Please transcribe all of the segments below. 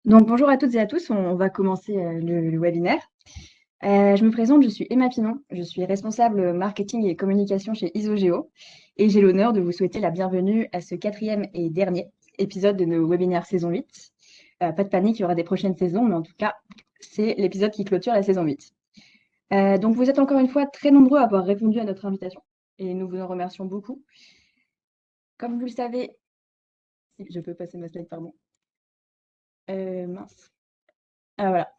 Donc, bonjour à toutes et à tous, on va commencer le webinaire. Je me présente, je suis Emma Pinon, je suis responsable marketing et communication chez Isogeo et j'ai l'honneur de vous souhaiter la bienvenue à ce quatrième et dernier épisode de nos webinaires saison 8. Pas de panique, il y aura des prochaines saisons, mais en tout cas, c'est l'épisode qui clôture la saison 8. Donc, vous êtes encore une fois très nombreux à avoir répondu à notre invitation et nous vous en remercions beaucoup. Comme vous le savez, si je peux passer ma slide, pardon. Mince. Ah, voilà.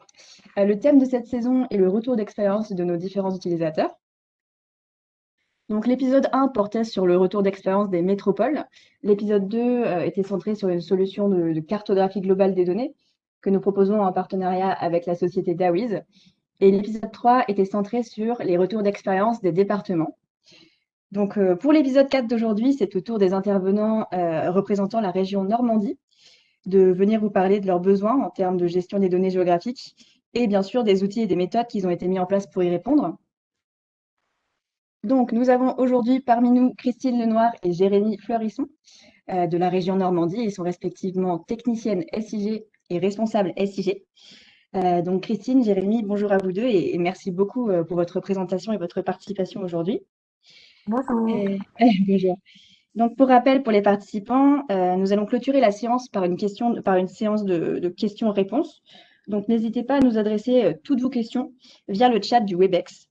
Le thème de cette saison est le retour d'expérience de nos différents utilisateurs. Donc l'épisode 1 portait sur le retour d'expérience des métropoles. L'épisode 2 était centré sur une solution de cartographie globale des données que nous proposons en partenariat avec la société Dawiz. Et l'épisode 3 était centré sur les retours d'expérience des départements. Donc pour l'épisode 4 d'aujourd'hui, c'est au tour des intervenants représentant la région Normandie de venir vous parler de leurs besoins en termes de gestion des données géographiques et bien sûr des outils et des méthodes qui ont été mis en place pour y répondre. Donc, nous avons aujourd'hui parmi nous Christine Lenoir et Jérémy Fleurisson de la région Normandie. Ils sont respectivement techniciennes SIG et responsables SIG. Donc, Christine, Jérémy, bonjour à vous deux et merci beaucoup pour votre présentation et votre participation aujourd'hui. Bonjour. Bonjour. Donc, pour rappel, pour les participants, nous allons clôturer la séance par une séance de questions-réponses. Donc, n'hésitez pas à nous adresser toutes vos questions via le chat du Webex,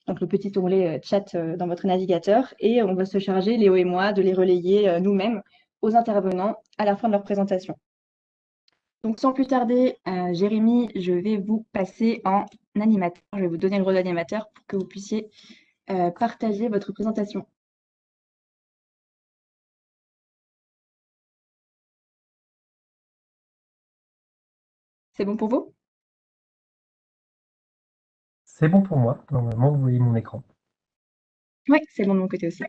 donc le petit onglet chat dans votre navigateur, et on va se charger, Léo et moi, de les relayer nous-mêmes aux intervenants à la fin de leur présentation. Donc, sans plus tarder, Jérémy, je vais vous passer en animateur. Je vais vous donner le rôle d'animateur pour que vous puissiez partager votre présentation. C'est bon pour vous? C'est bon pour moi. Normalement, vous voyez mon écran. Oui, c'est bon de mon côté aussi.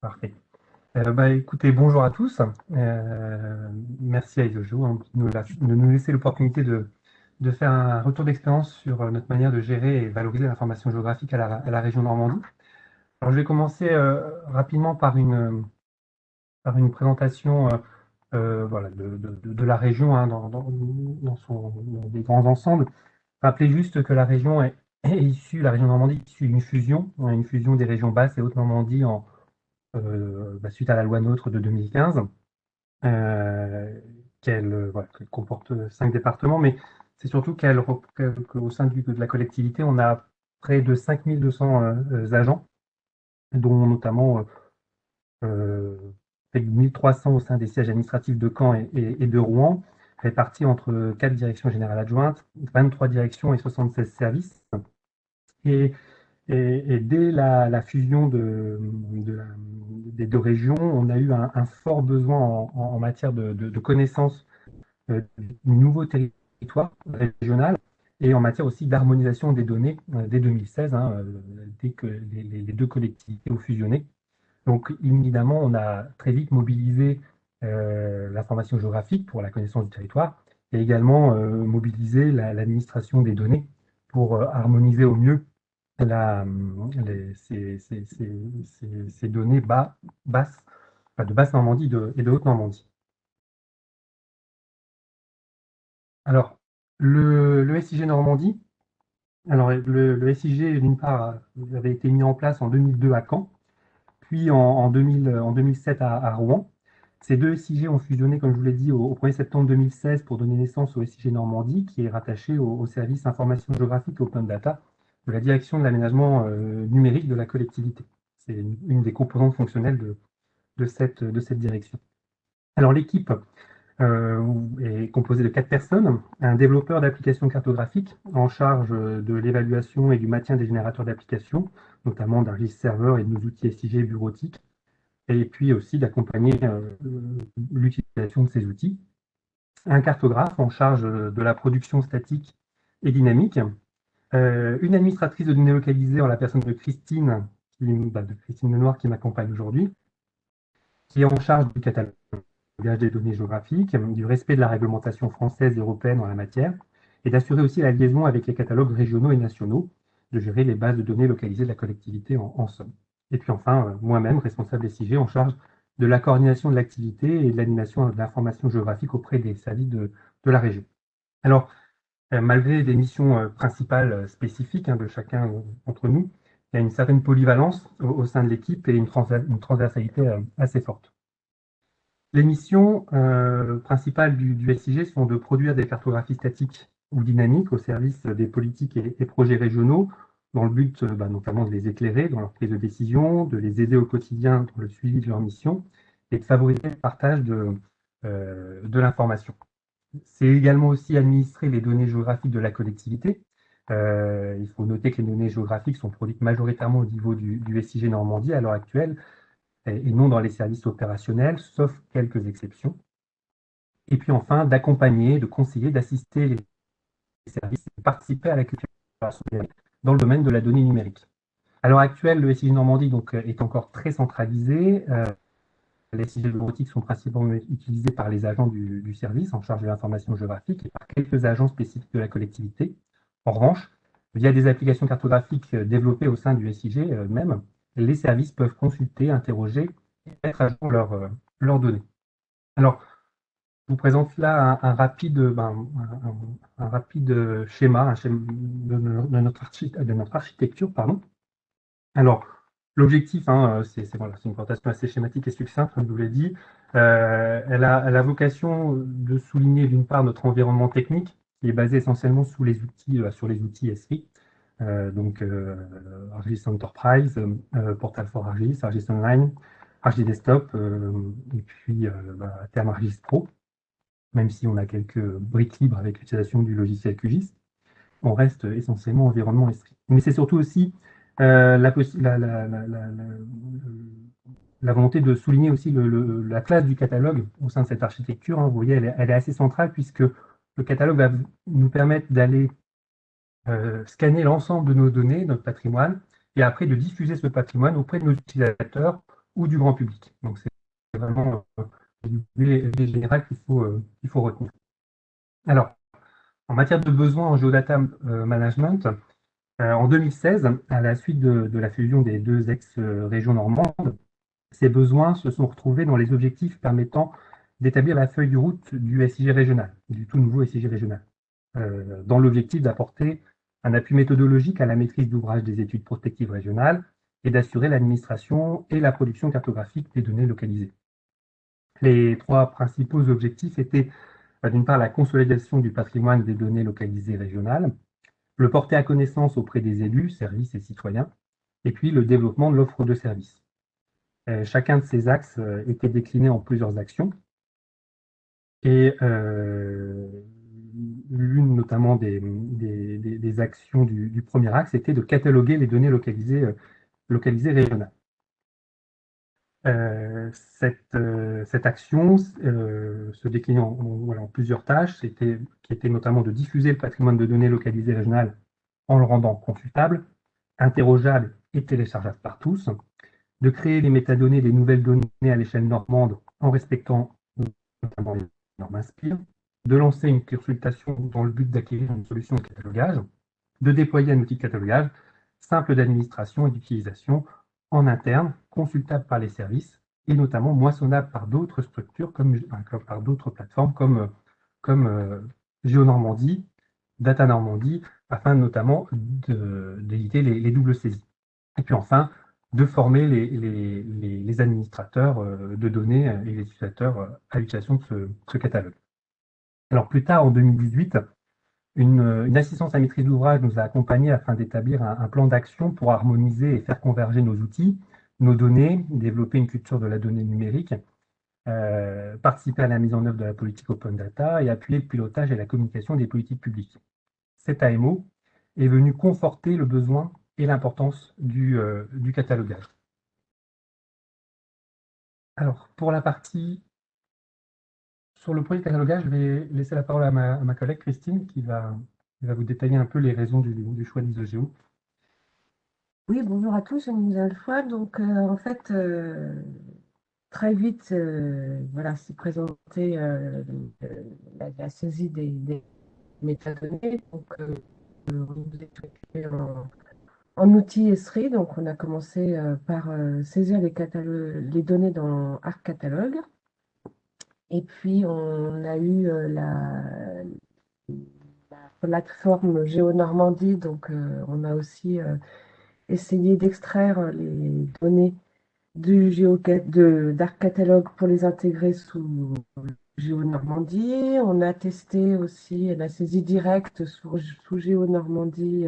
Parfait. Écoutez, bonjour à tous. Merci à Isojo de nous laisser l'opportunité de faire un retour d'expérience sur notre manière de gérer et valoriser l'information géographique à la région Normandie. Alors, je vais commencer rapidement par une présentation voilà, de la région hein, dans des grands ensembles. Rappelez juste que la région est issue, la région Normandie est issue d'une fusion, hein, une fusion des régions Basses et Haute-Normandie suite à la loi NOTRe de 2015, qu'elle comporte 5 départements, mais c'est surtout qu'au sein de la collectivité, on a près de 5200 agents, dont notamment près de 1300 au sein des sièges administratifs de Caen et de Rouen, répartis entre 4 directions générales adjointes, 23 directions et 76 services. Et dès la fusion des deux régions, on a eu un fort besoin en matière de connaissance du nouveau territoire régional et en matière aussi d'harmonisation des données dès 2016, hein, dès que les deux collectivités ont fusionné. Donc évidemment, on a très vite mobilisé l'information géographique pour la connaissance du territoire et également mobilisé l'administration des données pour harmoniser au mieux ces données basses, enfin, de basse Normandie et de haute Normandie. Alors, le SIG Normandie, alors le SIG, d'une part, avait été mis en place en 2002 à Caen, puis en 2007 à Rouen. Ces deux SIG ont fusionné, comme je vous l'ai dit, au 1er septembre 2016 pour donner naissance au SIG Normandie, qui est rattaché au service information géographique et open data de la direction de l'aménagement numérique de la collectivité. C'est une des composantes fonctionnelles de cette direction. Alors l'équipe est composée de 4 personnes, un développeur d'applications cartographiques en charge de l'évaluation et du maintien des générateurs d'applications, notamment d'un registre serveur et de nos outils SIG bureautiques, et puis aussi d'accompagner l'utilisation de ces outils. Un cartographe en charge de la production statique et dynamique, une administratrice de données localisées en la personne de Christine, de Christine Lenoir qui m'accompagne aujourd'hui, qui est en charge du catalogue des données géographiques, du respect de la réglementation française et européenne en la matière, et d'assurer aussi la liaison avec les catalogues régionaux et nationaux, de gérer les bases de données localisées de la collectivité en somme. Et puis enfin, moi-même, responsable SIG, en charge de la coordination de l'activité et de l'animation de l'information géographique auprès des services de de la région. Alors, malgré des missions principales spécifiques de chacun d'entre nous, il y a une certaine polyvalence au sein de l'équipe et une transversalité assez forte. Les missions principales du SIG sont de produire des cartographies statiques ou dynamiques au service des politiques et projets régionaux, dans le but notamment de les éclairer dans leur prise de décision, de les aider au quotidien dans le suivi de leur mission et de favoriser le partage de l'information. C'est également aussi administrer les données géographiques de la collectivité. Il faut noter que les données géographiques sont produites majoritairement au niveau du SIG Normandie à l'heure actuelle, et non dans les services opérationnels, sauf quelques exceptions. Et puis enfin, d'accompagner, de conseiller, d'assister les services, de participer à la culture dans le domaine de la donnée numérique. À l'heure actuelle, le SIG Normandie est encore très centralisé. Les SIG de bureautique sont principalement utilisés par les agents du service en charge de l'information géographique et par quelques agents spécifiques de la collectivité. En revanche, via des applications cartographiques développées au sein du SIG même, les services peuvent consulter, interroger et mettre à jour leurs données. Alors, je vous présente là un rapide schéma, de notre architecture. Pardon. Alors, l'objectif, c'est une présentation assez schématique et succincte, comme je vous l'ai dit. Elle a vocation de souligner d'une part notre environnement technique, qui est basé essentiellement sur les outils SRI, donc ArcGIS Enterprise, Portal for ArcGIS, ArcGIS Online, ArcGIS Desktop, et puis à terme ArcGIS Pro. Même si on a quelques briques libres avec l'utilisation du logiciel QGIS, on reste essentiellement environnement SRI. Mais c'est surtout aussi la volonté de souligner aussi la place du catalogue au sein de cette architecture. Vous voyez, elle est assez centrale puisque le catalogue va nous permettre d'aller scanner l'ensemble de nos données, notre patrimoine, et après de diffuser ce patrimoine auprès de nos utilisateurs ou du grand public. Donc c'est vraiment l'idée générale qu'il faut retenir. Alors, en matière de besoins en Geodata Management, en 2016, à la suite de la fusion des deux ex-régions normandes, ces besoins se sont retrouvés dans les objectifs permettant d'établir la feuille de route du SIG régional, du tout nouveau SIG régional, dans l'objectif d'apporter un appui méthodologique à la maîtrise d'ouvrage des études prospectives régionales et d'assurer l'administration et la production cartographique des données localisées. Les trois principaux objectifs étaient d'une part la consolidation du patrimoine des données localisées régionales, le porter à connaissance auprès des élus, services et citoyens, et puis le développement de l'offre de services. Chacun de ces axes était décliné en plusieurs actions, et l'une notamment des actions du premier axe était de cataloguer les données localisées régionales. Cette action se déclinait en plusieurs tâches, qui étaient notamment de diffuser le patrimoine de données localisées régionales en le rendant consultable, interrogeable et téléchargeable par tous, de créer les métadonnées des nouvelles données à l'échelle normande en respectant notamment les normes INSPIR, de lancer une consultation dans le but d'acquérir une solution de catalogage, de déployer un outil de catalogage simple d'administration et d'utilisation en interne, consultable par les services et notamment moissonnable par d'autres structures, par d'autres plateformes comme GeoNormandie, Data Normandie, afin notamment d'éviter les doubles saisies. Et puis enfin, de former les administrateurs de données et les utilisateurs à l'utilisation de ce catalogue. Alors plus tard, en 2018, une assistance à maîtrise d'ouvrage nous a accompagnés afin d'établir un plan d'action pour harmoniser et faire converger nos outils, nos données, développer une culture de la donnée numérique, participer à la mise en œuvre de la politique Open Data et appuyer le pilotage et la communication des politiques publiques. Cet AMO est venu conforter le besoin et l'importance du catalogage. Alors, pour la partie sur le projet de catalogage, je vais laisser la parole à ma collègue Christine qui va vous détailler un peu les raisons du choix d'ISOGEO. Oui, bonjour à tous une nouvelle fois. Donc, en fait, très vite, voilà, c'est présenté la saisie des métadonnées. Donc, on nous est équipé en outils Esri. Donc, on a commencé par saisir les données dans Arc Catalogue. Et puis, on a eu plateforme GeoNormandie, donc on a aussi essayé d'extraire les données d'Arc Catalogue pour les intégrer sous GeoNormandie. On a testé aussi la saisie directe sous GeoNormandie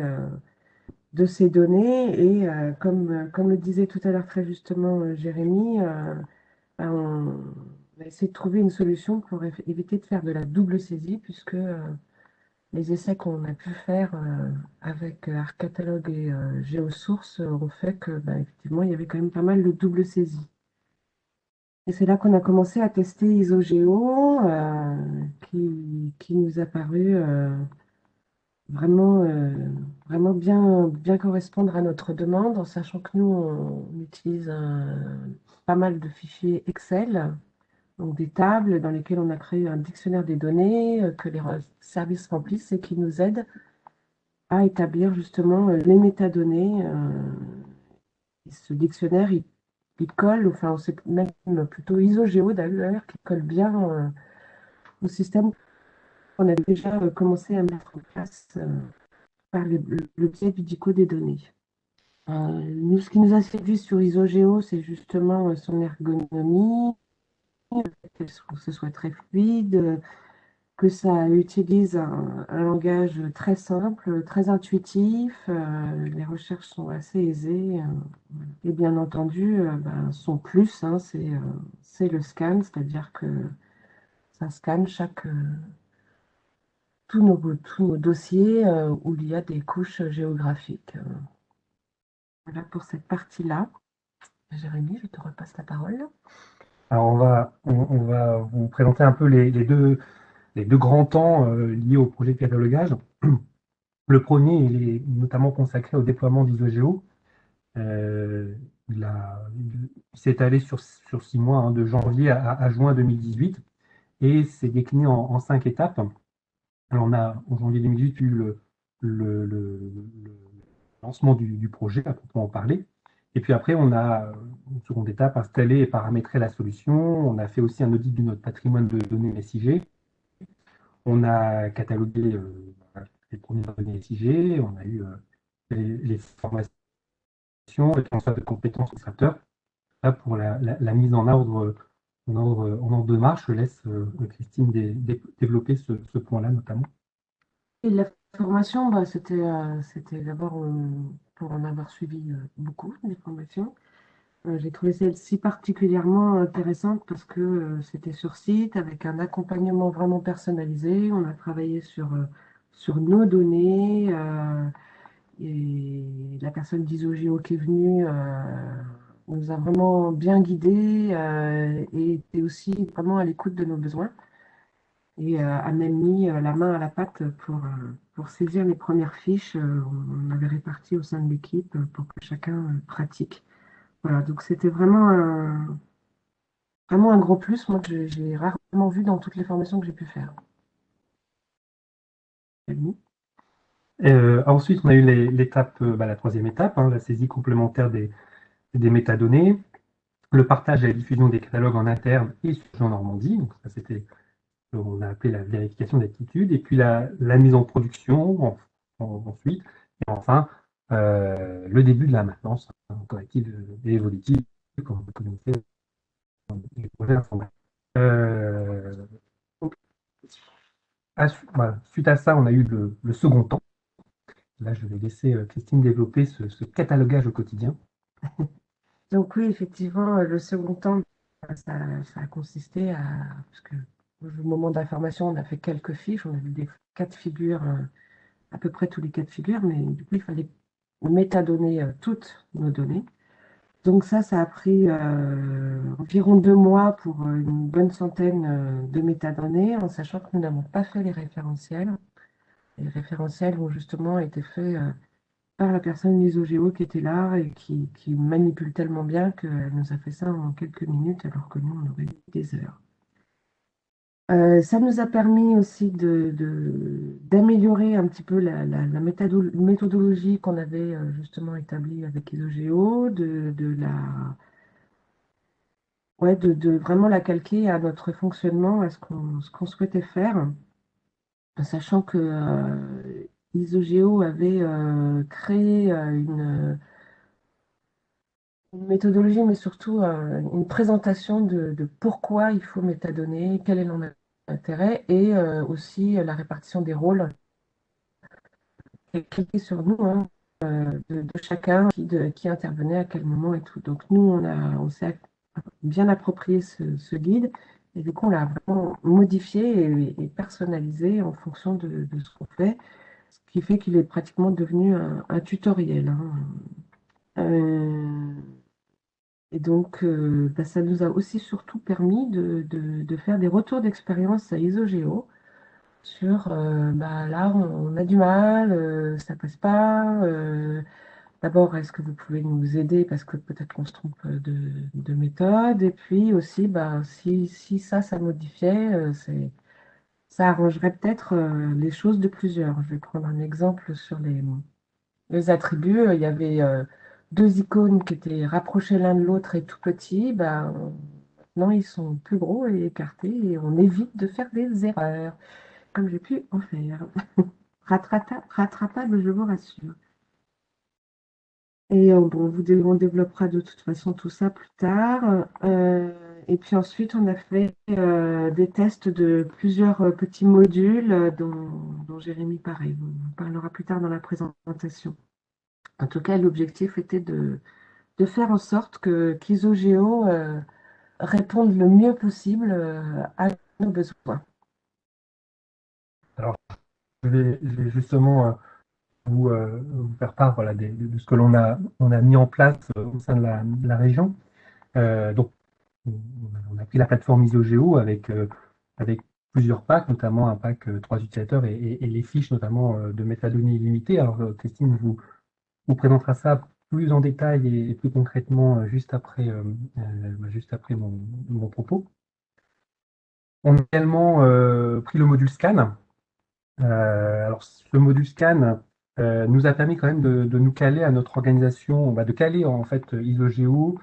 de ces données et comme le disait tout à l'heure très justement Jérémy, ben, on a essayé de trouver une solution pour éviter de faire de la double saisie puisque les essais qu'on a pu faire avec ArcCatalog et GeoSource ont fait que ben, effectivement il y avait quand même pas mal de double saisie. Et c'est là qu'on a commencé à tester IsoGeo, qui nous a paru vraiment, vraiment bien correspondre à notre demande, en sachant que nous, on utilise pas mal de fichiers Excel, donc des tables dans lesquelles on a créé un dictionnaire des données que les services remplissent et qui nous aident à établir justement les métadonnées. Et ce dictionnaire, il colle, enfin, c'est même plutôt IsoGeo d'ailleurs, qui colle bien au système qu'on a déjà commencé à mettre en place par le biais du DICO des données. Nous, ce qui nous a séduit sur IsoGeo, c'est justement son ergonomie, que ce soit très fluide, que ça utilise un langage très simple, très intuitif. Les recherches sont assez aisées. Et bien entendu, ben, son plus, hein, c'est le scan, c'est-à-dire que ça scanne tous nos dossiers où il y a des couches géographiques. Voilà pour cette partie-là. Jérémy, je te repasse la parole. Alors on va vous présenter un peu les deux grands temps liés au projet de catalogage. Le premier, il est notamment consacré au déploiement d'IsoGeo. Euh, il s'est étalé sur 6 mois, hein, de janvier à juin 2018, et c'est décliné en 5 étapes. Alors on a en janvier 2018 eu le lancement du projet, à proprement parler. Et puis après, on a une seconde étape, installer et paramétrer la solution. On a fait aussi un audit de notre patrimoine de données SIG. On a catalogué les premières données SIG. On a eu les formations et transfert de compétences aux administrateurs. Là, pour la mise en ordre de marche, je laisse Christine développer ce point-là notamment. Et la formation, bah, c'était d'abord pour en avoir suivi beaucoup des formations. J'ai trouvé celle-ci particulièrement intéressante parce que c'était sur site avec un accompagnement vraiment personnalisé. On a travaillé sur nos données et la personne d'IsoGeo qui est venue nous a vraiment bien guidés et était aussi vraiment à l'écoute de nos besoins et a même mis la main à la pâte pour saisir les premières fiches. On avait réparti au sein de l'équipe pour que chacun pratique. Voilà, donc c'était vraiment un gros plus, moi, que j'ai rarement vu dans toutes les formations que j'ai pu faire. Ensuite, on a eu l'étape, la troisième étape, hein, la saisie complémentaire des métadonnées, le partage et la diffusion des catalogues en interne et sur en Normandie. Donc ça, c'était, on a appelé la vérification d'aptitude. Et puis la mise en production ensuite. Et enfin, le début de la maintenance, hein, corrective et évolutive, comme vous connaissez dans les projets informatiques. Donc, voilà, suite à ça, on a eu le second temps. Là, je vais laisser Christine développer ce catalogage au quotidien. Donc oui, effectivement, le second temps, ça a consisté parce que au moment de la formation, on a fait quelques fiches, on a vu des cas de figure, à peu près tous les cas de figure, mais du coup, il fallait métadonner toutes nos données. Donc ça a pris environ 2 mois pour une bonne centaine de métadonnées, en sachant que nous n'avons pas fait les référentiels. Les référentiels ont justement été faits par la personne IsoGeo qui était là et qui manipule tellement bien qu'elle nous a fait ça en quelques minutes, alors que nous, on aurait mis des heures. Ça nous a permis aussi d'améliorer un petit peu la méthodologie qu'on avait justement établie avec IsoGeo, ouais, de vraiment la calquer à notre fonctionnement, à ce qu'on souhaitait faire, sachant que Isogeo avait créé une méthodologie, mais surtout une présentation de pourquoi il faut métadonner, quel est l'intérêt, et aussi la répartition des rôles et cliquer sur nous, hein, de chacun qui intervenait à quel moment et tout. Donc nous, on s'est bien approprié ce guide et du coup, on l'a vraiment modifié et personnalisé en fonction de ce qu'on fait, ce qui fait qu'il est pratiquement devenu un tutoriel, hein. Euh, et donc, bah, ça nous a aussi surtout permis de faire des retours d'expérience à Isogeo sur bah, là, on a du mal, ça passe pas. D'abord, est-ce que vous pouvez nous aider parce que peut-être qu'on se trompe de méthode. Et puis aussi, bah, si ça modifiait, ça arrangerait peut-être les choses de plusieurs. Je vais prendre un exemple sur les attributs. Il y avait deux icônes qui étaient rapprochés l'un de l'autre et tout petits. Bah, maintenant, ils sont plus gros et écartés et on évite de faire des erreurs, comme j'ai pu en faire. Rattrapable, je vous rassure. Et bon, on développera de toute façon tout ça plus tard. Et puis ensuite, on a fait des tests de plusieurs petits modules dont Jérémy, pareil, on parlera plus tard dans la présentation. En tout cas, l'objectif était de faire en sorte que qu'Isogeo réponde le mieux possible à nos besoins. Alors, je vais justement vous faire part voilà, de ce que on a mis en place au sein de la région. Donc, on a pris la plateforme IsoGeo avec plusieurs packs, notamment un pack 3 utilisateurs et les fiches notamment de métadonnées illimitées. Alors, Christine vous présentera ça plus en détail et plus concrètement juste après mon propos. On a également pris le module scan. Alors, ce module scan nous a permis quand même de nous caler à notre organisation, de caler en fait IsoGeo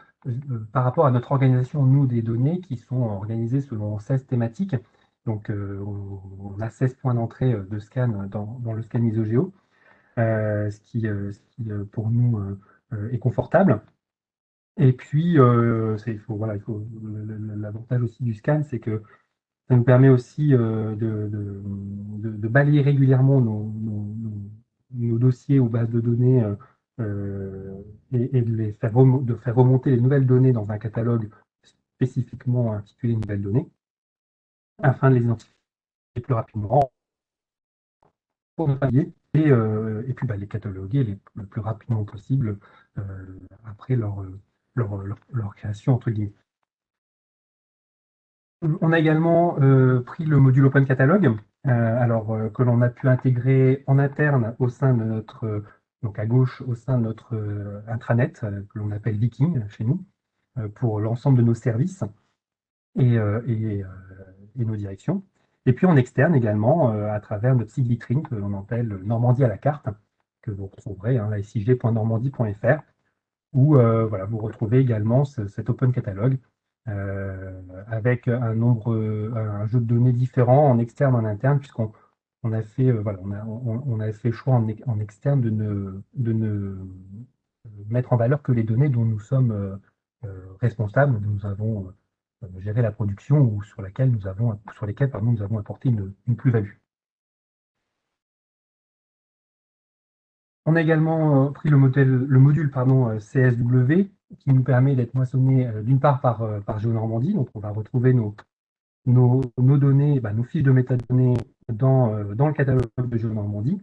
par rapport à notre organisation, nous, des données qui sont organisées selon 16 thématiques. Donc, on a 16 points d'entrée de scan dans le scan IsoGeo, ce qui pour nous est confortable. Et puis, l'avantage aussi du scan, c'est que ça nous permet aussi de balayer régulièrement nos dossiers ou bases de données et de faire remonter les nouvelles données dans un catalogue spécifiquement intitulé Nouvelles données, afin de les identifier plus rapidement pour ne pas oublier, et puis les cataloguer le plus rapidement possible euh, après leur création, entre guillemets. On a également pris le module Open Catalog, que l'on a pu intégrer en interne au sein de donc à gauche, au sein de notre intranet, que l'on appelle Viking chez nous, pour l'ensemble de nos services et, euh, et, euh, et nos directions. Et puis en externe également, à travers notre site vitrine que l'on appelle Normandie à la carte, que vous retrouverez à sij.normandie.fr, où vous retrouvez également cet Open Catalog avec un jeu de données différent en externe, en interne, puisqu'on a fait, on a fait le choix en externe de ne mettre en valeur que les données dont nous sommes responsables, dont nous avons géré la production ou sur lesquelles nous avons apporté une plus-value. On a également pris le module CSW qui nous permet d'être moissonné d'une part par GeoNormandie, donc on va retrouver nos données, nos fiches de métadonnées dans le catalogue de GeoNormandie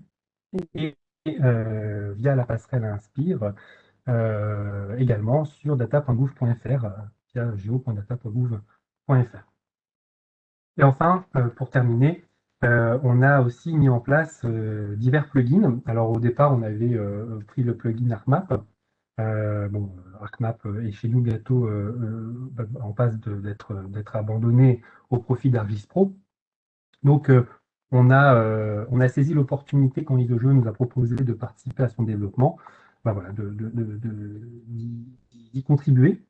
et via la passerelle Inspire également sur data.gouv.fr via geo.data.gouv.fr. Et enfin, pour terminer, on a aussi mis en place divers plugins. Alors au départ, on avait pris le plugin ArcMap. ArcMap est chez nous bientôt en passe d'être abandonné au profit d'Argis Pro. Donc on a saisi l'opportunité quand IsoGeo nous a proposé de participer à son développement, d'y contribuer.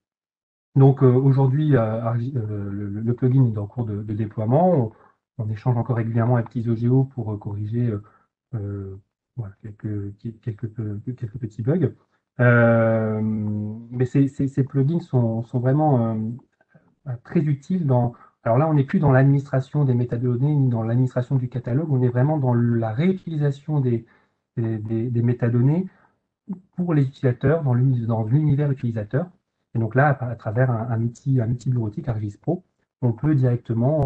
Donc aujourd'hui, le plugin est en cours de déploiement. On échange encore régulièrement avec IsoGeo pour corriger voilà, quelques petits bugs. Mais ces plugins sont vraiment très utiles dans. Alors là, on n'est plus dans l'administration des métadonnées ni dans l'administration du catalogue, on est vraiment dans la réutilisation des métadonnées pour les utilisateurs dans l'univers utilisateur. Et donc là, à travers un outil bureautique, ArcGIS Pro, on peut directement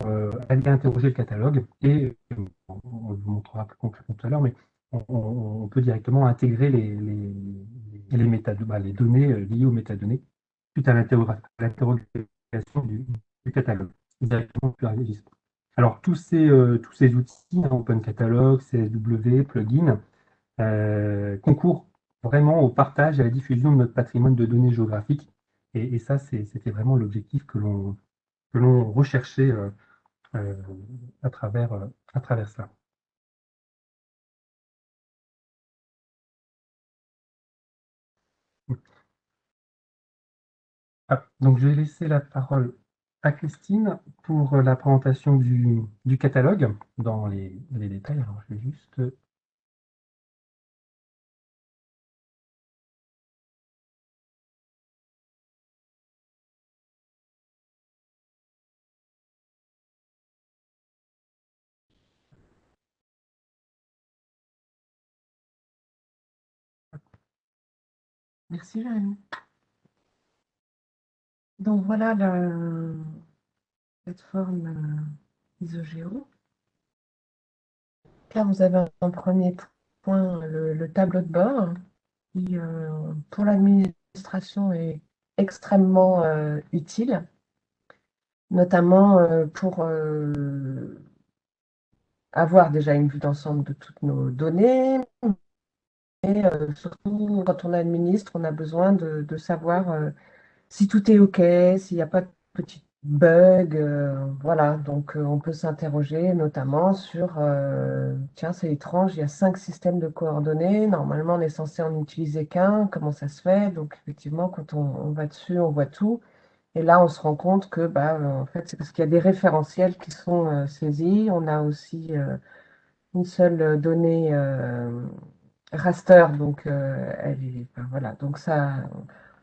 aller interroger le catalogue et on vous montrera plus concrètement tout à l'heure, mais on peut directement intégrer les données liées aux métadonnées suite à l'interrogation du catalogue directement sur ArcGIS Pro. Alors tous ces outils, hein, OpenCatalog, CSW, plugins, concourt vraiment au partage et à la diffusion de notre patrimoine de données géographiques. Et ça, c'était vraiment l'objectif que l'on recherchait euh, à travers ça. Ah, donc, je vais laisser la parole à Christine pour la présentation du catalogue dans les détails. Alors, je vais juste. Merci, Jérémy. Donc voilà la plateforme Isogeo. Là, vous avez en premier point le tableau de bord qui, pour l'administration, est extrêmement utile, notamment pour avoir déjà une vue d'ensemble de toutes nos données, et surtout quand on administre, on a besoin de savoir si tout est OK, s'il n'y a pas de petits bugs. Voilà, donc on peut s'interroger notamment sur, tiens, c'est étrange, il y a 5 systèmes de coordonnées, normalement on est censé en utiliser qu'un, comment ça se fait? Donc effectivement, quand on va dessus, on voit tout. Et là, on se rend compte que bah, en fait, c'est parce qu'il y a des référentiels qui sont saisis. On a aussi une seule donnée raster, donc enfin, voilà. Donc ça,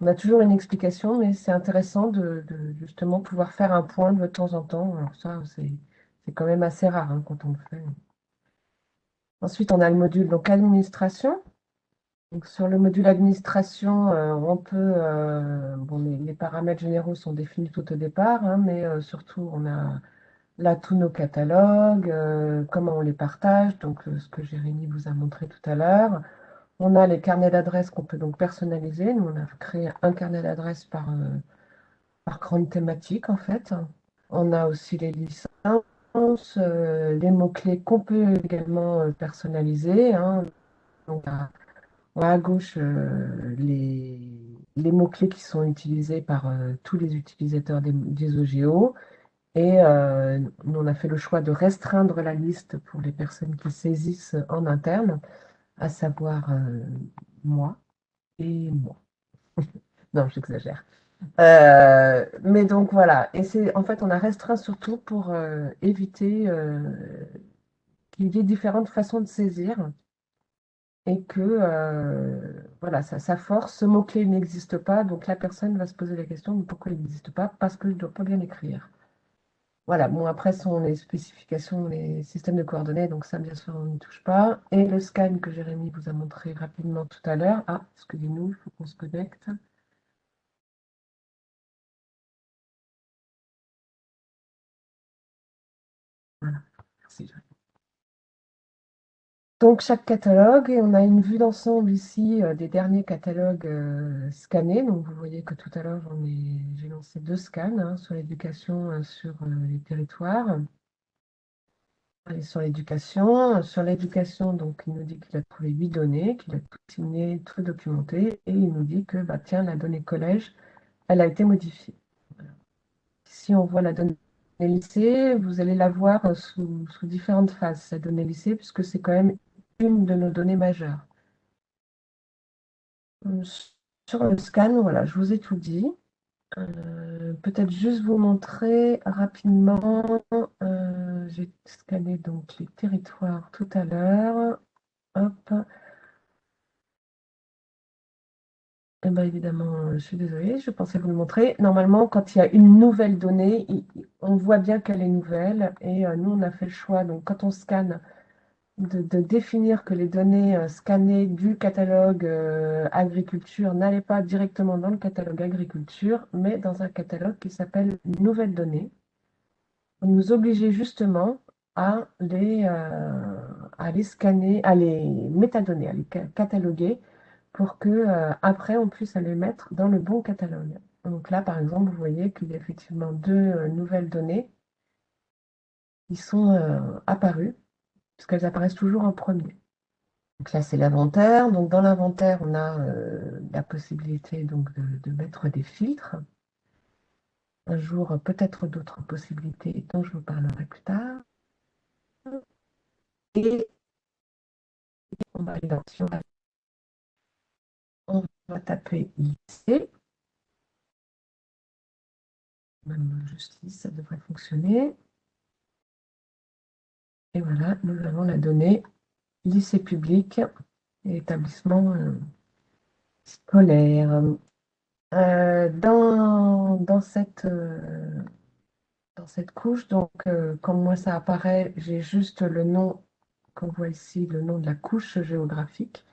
on a toujours une explication, mais c'est intéressant de justement pouvoir faire un point de temps en temps. Alors ça, c'est quand même assez rare hein, quand on le fait. Ensuite, on a le module donc administration. Donc, sur le module administration, on peut, bon, les paramètres généraux sont définis tout au départ, hein, mais surtout on a là tous nos catalogues, comment on les partage, donc ce que Jérémy vous a montré tout à l'heure. On a les carnets d'adresses qu'on peut donc personnaliser. Nous, on a créé un carnet d'adresses par grande thématique, en fait. On a aussi les licences, les mots-clés qu'on peut également personnaliser, hein. Donc, à gauche, les mots-clés qui sont utilisés par tous les utilisateurs des OGO. Et nous, on a fait le choix de restreindre la liste pour les personnes qui saisissent en interne, à savoir moi et moi. Non, j'exagère. Mais donc voilà. Et c'est en fait, on a restreint surtout pour éviter qu'il y ait différentes façons de saisir et que voilà, ça force. Ce mot-clé n'existe pas, donc la personne va se poser la question de pourquoi il n'existe pas, parce que je ne dois pas bien l'écrire. Voilà, bon, après sont les spécifications, les systèmes de coordonnées, donc ça, bien sûr, on n'y touche pas. Et le scan que Jérémy vous a montré rapidement tout à l'heure. Ah, excusez-nous, il faut qu'on se connecte. Voilà, merci. Donc, chaque catalogue, et on a une vue d'ensemble ici des derniers catalogues scannés. Donc, vous voyez que tout à l'heure, j'ai lancé 2 scans hein, sur l'éducation, sur les territoires. Et sur l'éducation. Sur l'éducation, donc, il nous dit qu'il a trouvé 8 données, qu'il a tout signé, tout documenté, et il nous dit que, bah, tiens, la donnée collège, elle a été modifiée. Voilà. Si on voit la donnée lycée, vous allez la voir sous différentes phases, cette donnée lycée, puisque c'est quand même une de nos données majeures. Euh, Sur le scan, voilà, je vous ai tout dit. Peut-être juste vous montrer rapidement. J'ai scanné donc les territoires tout à l'heure. Hop. Eh ben, évidemment, je suis désolée, je pensais vous le montrer. Normalement, quand il y a une nouvelle donnée, on voit bien qu'elle est nouvelle et nous, on a fait le choix. Donc, quand on scanne, de définir que les données scannées du catalogue agriculture n'allaient pas directement dans le catalogue agriculture, mais dans un catalogue qui s'appelle nouvelles données. On nous obligeait justement à les scanner, à les métadonner, à les cataloguer pour que après on puisse les mettre dans le bon catalogue. Donc là, par exemple, vous voyez qu'il y a effectivement deux nouvelles données qui sont apparues, puisqu'elles apparaissent toujours en premier. Donc là, c'est l'inventaire. Donc dans l'inventaire, on a la possibilité donc, de mettre des filtres. Un jour, peut-être d'autres possibilités dont je vous parlerai plus tard. Et on va aller on va taper lycée. Même justice, ça devrait fonctionner. Et voilà, nous avons la donnée lycée public et établissement scolaire. Dans cette couche, donc, comme moi ça apparaît, j'ai juste le nom, qu'on voit ici, le nom de la couche géographique.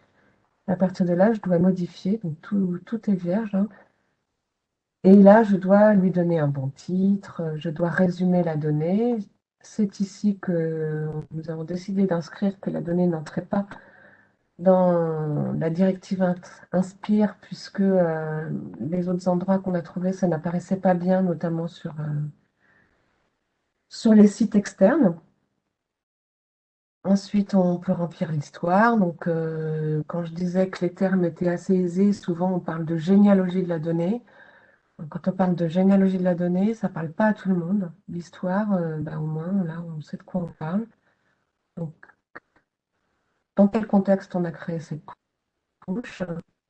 À partir de là, je dois modifier, donc tout est vierge, hein. Et là, je dois lui donner un bon titre, je dois résumer la donnée. C'est ici que nous avons décidé d'inscrire que la donnée n'entrait pas dans la directive Inspire, puisque les autres endroits qu'on a trouvés, ça n'apparaissait pas bien, notamment sur les sites externes. Ensuite, on peut remplir l'histoire. Donc, quand je disais que les termes étaient assez aisés, souvent on parle de généalogie de la donnée. Donc, quand on parle de généalogie de la donnée, ça ne parle pas à tout le monde. L'histoire, au moins, là, on sait de quoi on parle. Donc, dans quel contexte on a créé cette couche,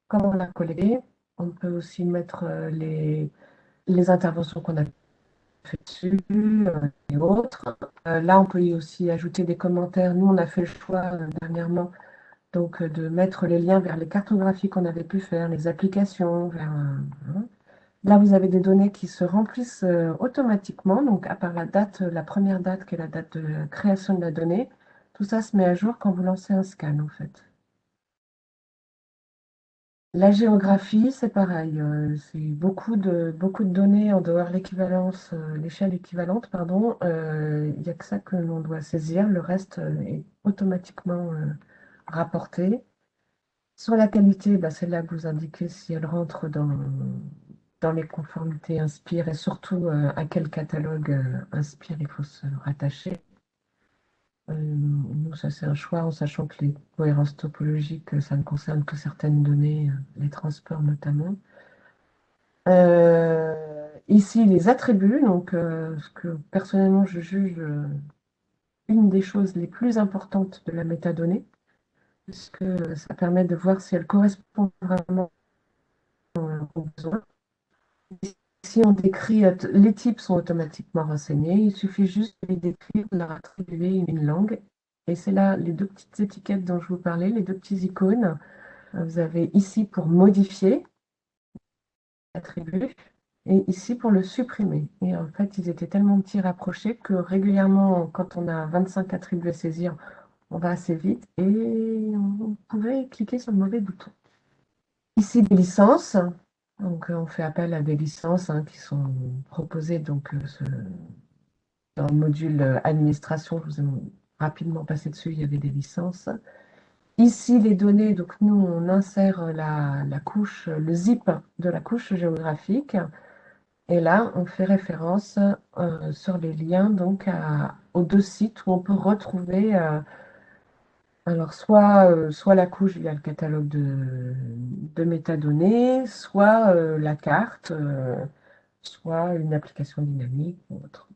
comment on l'a collectée. On peut aussi mettre les interventions qu'on a fait dessus et autres. Là, on peut y aussi ajouter des commentaires. Nous, on a fait le choix dernièrement donc, de mettre les liens vers les cartographies qu'on avait pu faire, les applications, hein. Là, vous avez des données qui se remplissent automatiquement. Donc, à part la date, la première date, qui est la date de la création de la donnée, tout ça se met à jour quand vous lancez un scan, en fait. La géographie, c'est pareil. C'est beaucoup de données en dehors de l'équivalence, l'échelle équivalente, pardon. Il n'y a que ça que l'on doit saisir. Le reste est automatiquement rapporté. Sur la qualité, c'est là que vous indiquez si elle rentre dans les conformités Inspire et surtout à quel catalogue Inspire il faut se rattacher. Nous, ça c'est un choix en sachant que les cohérences topologiques, ça ne concerne que certaines données, les transports notamment. Ici, les attributs, donc ce que personnellement je juge une des choses les plus importantes de la métadonnée, puisque ça permet de voir si elle correspond vraiment aux besoins. Si on décrit, les types sont automatiquement renseignés, il suffit juste de les décrire, de leur attribuer une langue. Et c'est là les deux petites étiquettes dont je vous parlais, les deux petits icônes. Vous avez ici pour modifier l'attribut et ici pour le supprimer. Et en fait, ils étaient tellement petits rapprochés que régulièrement, quand on a 25 attributs à saisir, on va assez vite et on pouvait cliquer sur le mauvais bouton. Ici, des licences. Donc, on fait appel à des licences qui sont proposées donc, dans le module administration. Je vous ai rapidement passé dessus, il y avait des licences. Ici, les données, donc nous, on insère la couche, le zip de la couche géographique. Et là, on fait référence sur les liens donc, aux deux sites où on peut retrouver alors, soit la couche via le catalogue de métadonnées, soit la carte, soit une application dynamique ou autre.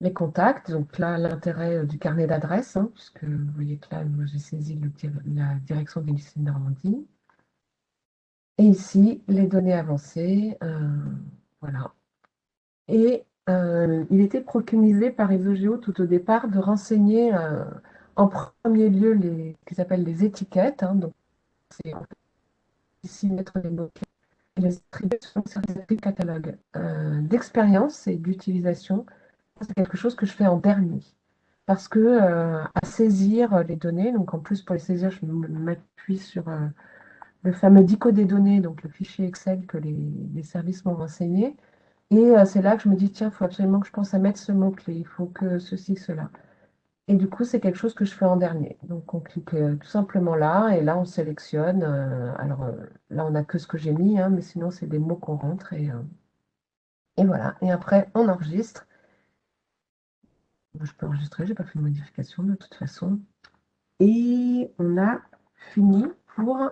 Les contacts, donc là, l'intérêt du carnet d'adresses, hein, puisque vous voyez que là, moi, j'ai saisi la direction du lycée de Normandie. Et ici, les données avancées, voilà. Et il était préconisé par Isogeo tout au départ de renseigner En premier lieu, ce qu'ils appellent les étiquettes. Donc, c'est ici mettre les mots-clés et les attributions sur les catalogues. D'expérience et d'utilisation, c'est quelque chose que je fais en dernier. Parce que à saisir les données, donc en plus pour les saisir, je m'appuie sur le fameux DICO des données, donc le fichier Excel que les services m'ont renseigné. Et c'est là que je me dis, tiens, il faut absolument que je pense à mettre ce mot-clé, il faut que ceci, cela. Et du coup, c'est quelque chose que je fais en dernier. Donc, on clique tout simplement là, et là, on sélectionne. Alors, là, on n'a que ce que j'ai mis, hein, mais sinon, c'est des mots qu'on rentre, et voilà. Et après, on enregistre. Je peux enregistrer, j'ai pas fait de modification de toute façon. Et on a fini pour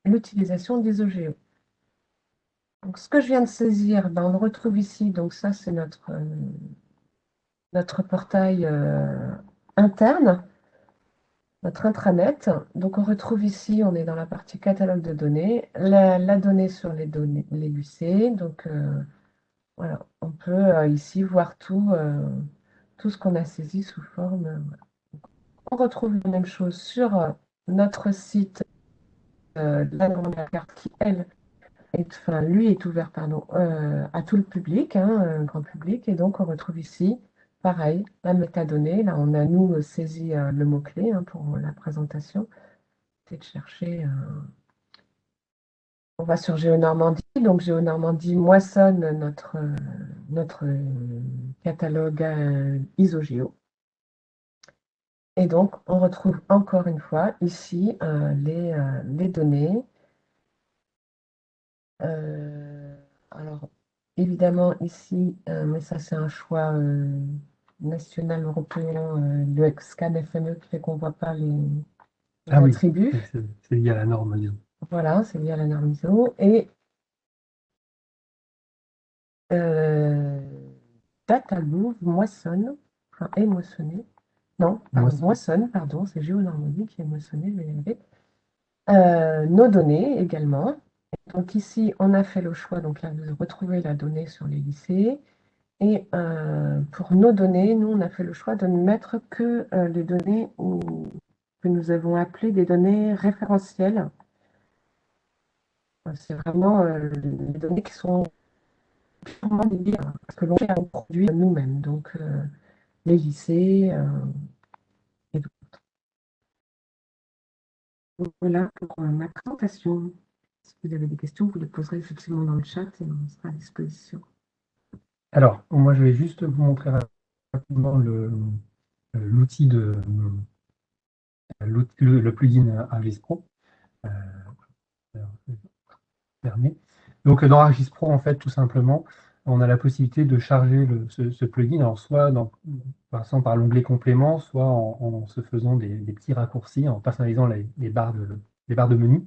l'utilisation des OGO. Donc, ce que je viens de saisir, ben, on le retrouve ici. Donc, ça, c'est notre portail interne, notre intranet. Donc, on retrouve ici, on est dans la partie catalogue de données, la donnée sur les données, les UC. Donc, voilà, on peut ici voir tout ce qu'on a saisi sous forme. Voilà. On retrouve la même chose sur notre site de la demande de la carte qui, elle, enfin, lui est ouvert, pardon, à tout le public, hein, grand public. Et donc, on retrouve ici, pareil, la métadonnée. Là, on a, nous, saisi le mot-clé hein, pour la présentation. C'est de chercher. On va sur Géonormandie. Donc, Géonormandie moissonne notre catalogue ISOGEO. Et donc, on retrouve encore une fois ici les données. Alors, évidemment, ici, mais ça, c'est un choix national européen, le scan FME qui fait qu'on ne voit pas les Ah oui, attributs. c'est lié à la norme, disons. Voilà, c'est lié à la norme ISO. Et euh, Datamove moissonne, enfin, est moissonné. Non, Moi, pardon, moissonne, pardon, c'est Géonormandie qui est moissonné, je vais y arriver. Nos données également. Donc ici, on a fait le choix, donc là, vous retrouvez la donnée sur les lycées. Et pour nos données, nous, on a fait le choix de ne mettre que les données que nous avons appelées des données référentielles. C'est vraiment les données qui sont purement liées à ce que l'on fait à produit nous-mêmes. Donc, les lycées et tout. Voilà pour ma présentation. Si vous avez des questions, vous les poserez effectivement dans le chat et on sera à disposition. alors, moi, je vais juste vous montrer rapidement l'outil le plugin Argis Pro. Fermé. Donc, dans Argis Pro, en fait, tout simplement, on a la possibilité de charger ce plugin, alors soit passant par l'onglet complément, soit en se faisant des petits raccourcis, en personnalisant les barres de menu.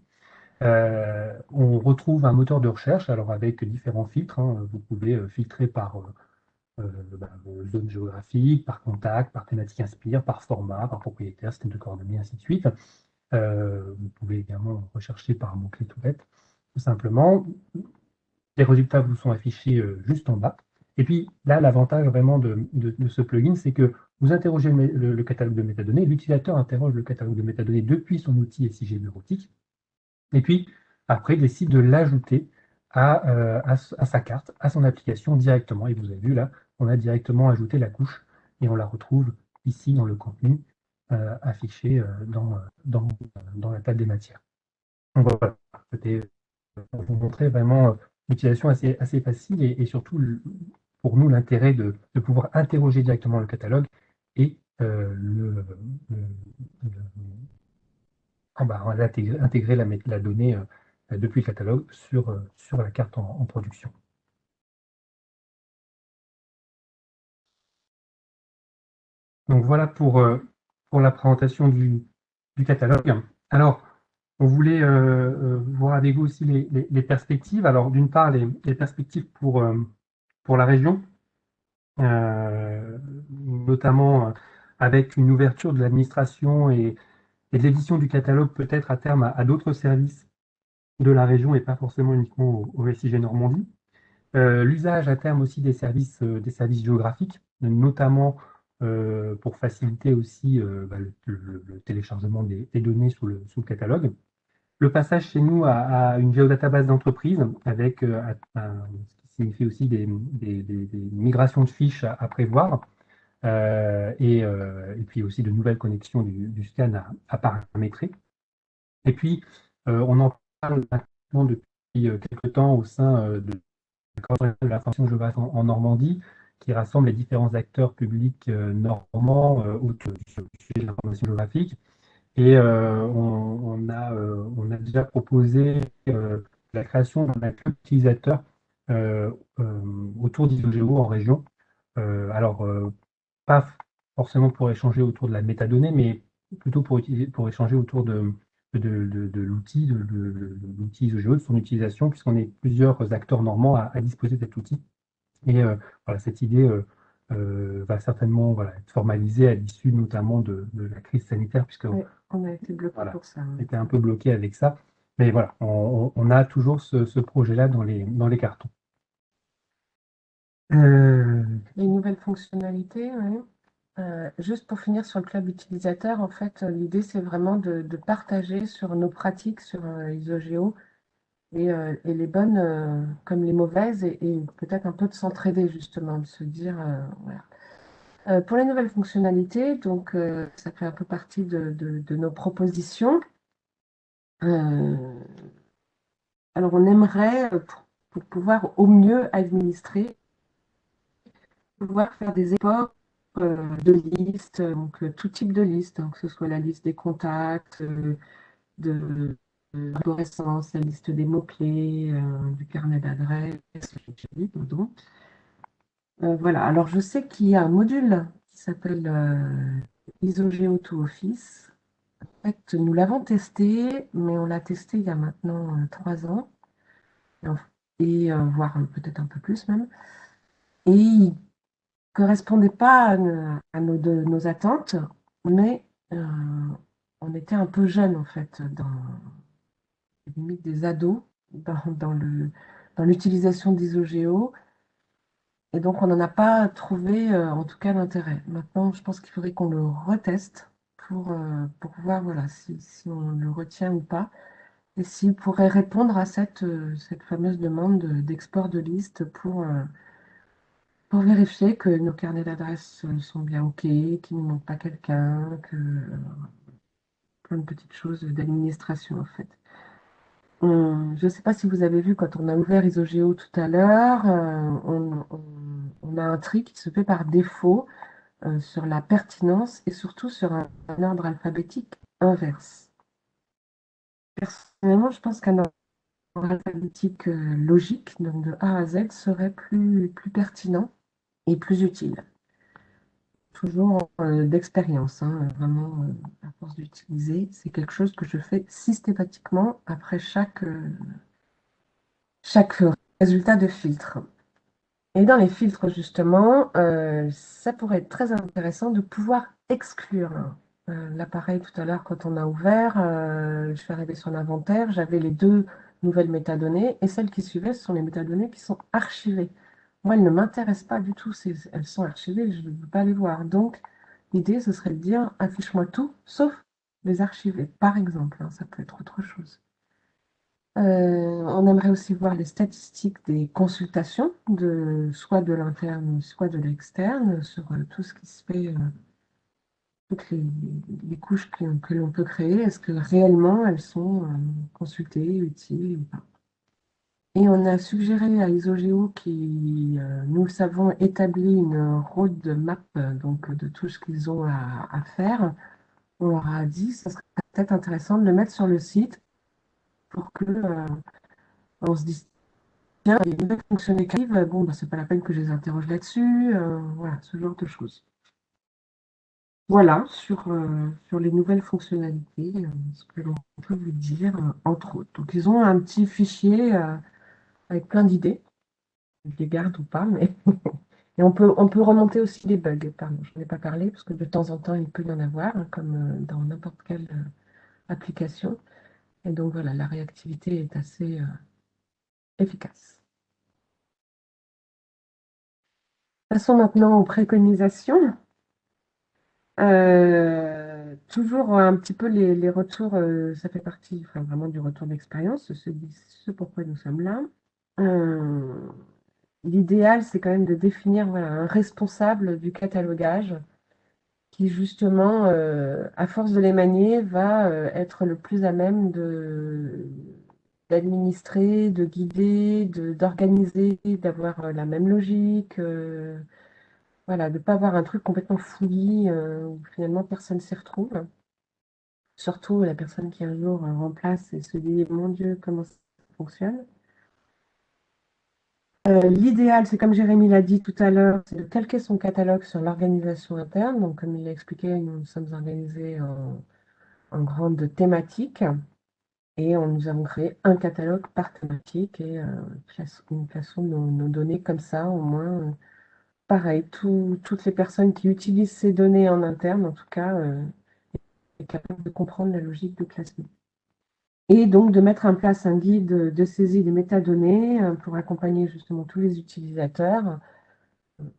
On retrouve un moteur de recherche, alors avec différents filtres, hein. Vous pouvez filtrer par zone géographique, par contact, par thématique inspire, par format, par propriétaire, système de coordonnées, ainsi de suite. Vous pouvez également rechercher par mot-clé tout bête, tout simplement. Les résultats vous sont affichés juste en bas. Et puis là, l'avantage vraiment de ce plugin, c'est que vous interrogez le catalogue de métadonnées, l'utilisateur interroge le catalogue de métadonnées depuis son outil SIG bureautique, et puis après, il décide de l'ajouter à sa carte, à son application directement. Et vous avez vu là, on a directement ajouté la couche et on la retrouve ici dans le contenu affiché dans la table des matières. Donc voilà, c'était pour vous montrer vraiment l'utilisation assez facile et surtout pour nous l'intérêt de pouvoir interroger directement le catalogue et intégrer la donnée depuis le catalogue sur la carte en production. Donc voilà pour la présentation du catalogue. Alors, on voulait voir avec vous aussi les perspectives. Alors, d'une part, les perspectives pour la région, notamment avec une ouverture de l'administration et de l'édition du catalogue peut-être à terme à d'autres services de la région et pas forcément uniquement au SIG Normandie. L'usage à terme aussi des services géographiques, notamment pour faciliter aussi le téléchargement des données sous le catalogue. Le passage chez nous à une géodatabase d'entreprise avec ce qui signifie aussi des migrations de fiches à prévoir et puis aussi de nouvelles connexions du scan à paramétrer. Et puis, on en parle maintenant depuis quelques temps au sein de la fonction géographique en Normandie, qui rassemble les différents acteurs publics normands autour du sujet de l'information géographique. Et on a déjà proposé la création d'un club utilisateur euh, autour d'Isogeo en région. Alors, pas forcément pour échanger autour de la métadonnée, mais plutôt pour échanger autour de l'outil, de l'outil Isogeo, de son utilisation, puisqu'on est plusieurs acteurs normands à disposer de cet outil. Et voilà, cette idée va certainement voilà, être formalisée à l'issue notamment de la crise sanitaire, puisque Oui, on a été bloqué voilà, pour ça. on était un peu bloqué avec ça. Mais voilà, on a toujours ce projet-là dans les cartons. Les nouvelles fonctionnalités, oui. Juste pour finir sur le club utilisateur, en fait, l'idée, c'est vraiment de partager sur nos pratiques sur Isogeo et les bonnes comme les mauvaises et peut-être un peu de s'entraider, justement, de se dire, voilà. Pour les nouvelles fonctionnalités, donc ça fait un peu partie de nos propositions. Euh, alors, on aimerait, pour pouvoir au mieux administrer, pouvoir faire des efforts de listes, donc tout type de liste, hein, que ce soit la liste des contacts, de l'arborescence, la liste des mots-clés, du carnet d'adresses, pardon. Voilà, alors je sais qu'il y a un module qui s'appelle Isogeo to Office. En fait, nous l'avons testé, mais on l'a testé il y a maintenant 3 ans, voire peut-être un peu plus même. Et il correspondait pas à nos attentes, mais on était un peu jeunes en fait, dans limite des ados, dans l'utilisation d'Isogeo, et donc on n'en a pas trouvé en tout cas l'intérêt. Maintenant, je pense qu'il faudrait qu'on le reteste pour voir voilà, si on le retient ou pas, et s'il pourrait répondre à cette fameuse demande d'export de liste pour vérifier que nos carnets d'adresses sont bien OK, qu'il ne manque pas quelqu'un, que plein de petites choses d'administration en fait. Je ne sais pas si vous avez vu quand on a ouvert Isogeo tout à l'heure, on a un tri qui se fait par défaut sur la pertinence et surtout sur un ordre alphabétique inverse. Personnellement, je pense qu'un ordre alphabétique logique, donc de A à Z, serait plus pertinent et plus utile. Toujours d'expérience, hein, vraiment, à force d'utiliser, c'est quelque chose que je fais systématiquement après chaque résultat de filtre. Et dans les filtres, justement, ça pourrait être très intéressant de pouvoir exclure l'appareil. Tout à l'heure, quand on a ouvert, je suis arrivée sur l'inventaire, j'avais les deux nouvelles métadonnées et celles qui suivaient, ce sont les métadonnées qui sont archivées. Moi, elles ne m'intéressent pas du tout. Elles sont archivées, je ne veux pas les voir. Donc, l'idée, ce serait de dire, affiche-moi tout, sauf les archivés, par exemple, hein, ça peut être autre chose. On aimerait aussi voir les statistiques des consultations, soit de l'interne, soit de l'externe, sur tout ce qui se fait, toutes les couches que l'on peut créer. Est-ce que réellement elles sont consultées, utiles ou pas? Et on a suggéré à Isogeo qui, nous le savons, établit une roadmap donc, de tout ce qu'ils ont à faire. On leur a dit que ça serait peut-être intéressant de le mettre sur le site pour que on se dise tiens, les nouvelles fonctionnalités qui arrivent, bon, bah, c'est pas la peine que je les interroge là-dessus, voilà, ce genre de choses. Voilà, sur les nouvelles fonctionnalités, ce que l'on peut vous dire, entre autres. Donc, ils ont un petit fichier avec plein d'idées. Je les garde ou pas, mais et on peut remonter aussi les bugs. Pardon, je n'en ai pas parlé parce que de temps en temps, il peut y en avoir, hein, comme dans n'importe quelle application. Et donc voilà, la réactivité est assez efficace. Passons maintenant aux préconisations. Toujours un petit peu les retours, ça fait partie enfin, vraiment du retour d'expérience, ce pourquoi nous sommes là. Euh, L'idéal, c'est quand même de définir voilà, un responsable du catalogage qui, justement, à force de les manier, va être le plus à même d'administrer, de guider, d'organiser, d'avoir la même logique. Voilà, de ne pas avoir un truc complètement fouillis où finalement personne ne s'y retrouve. Surtout la personne qui un jour remplace et se dit, mon Dieu, comment ça fonctionne. L'idéal, c'est comme Jérémy l'a dit tout à l'heure, c'est de calquer son catalogue sur l'organisation interne. Donc, comme il l'a expliqué, nous nous sommes organisés en grandes thématiques et nous avons créé un catalogue par thématique et une façon de nos données comme ça, au moins, pareil, toutes les personnes qui utilisent ces données en interne, en tout cas, est capable de comprendre la logique de classement. Et donc de mettre en place un guide de saisie des métadonnées pour accompagner justement tous les utilisateurs.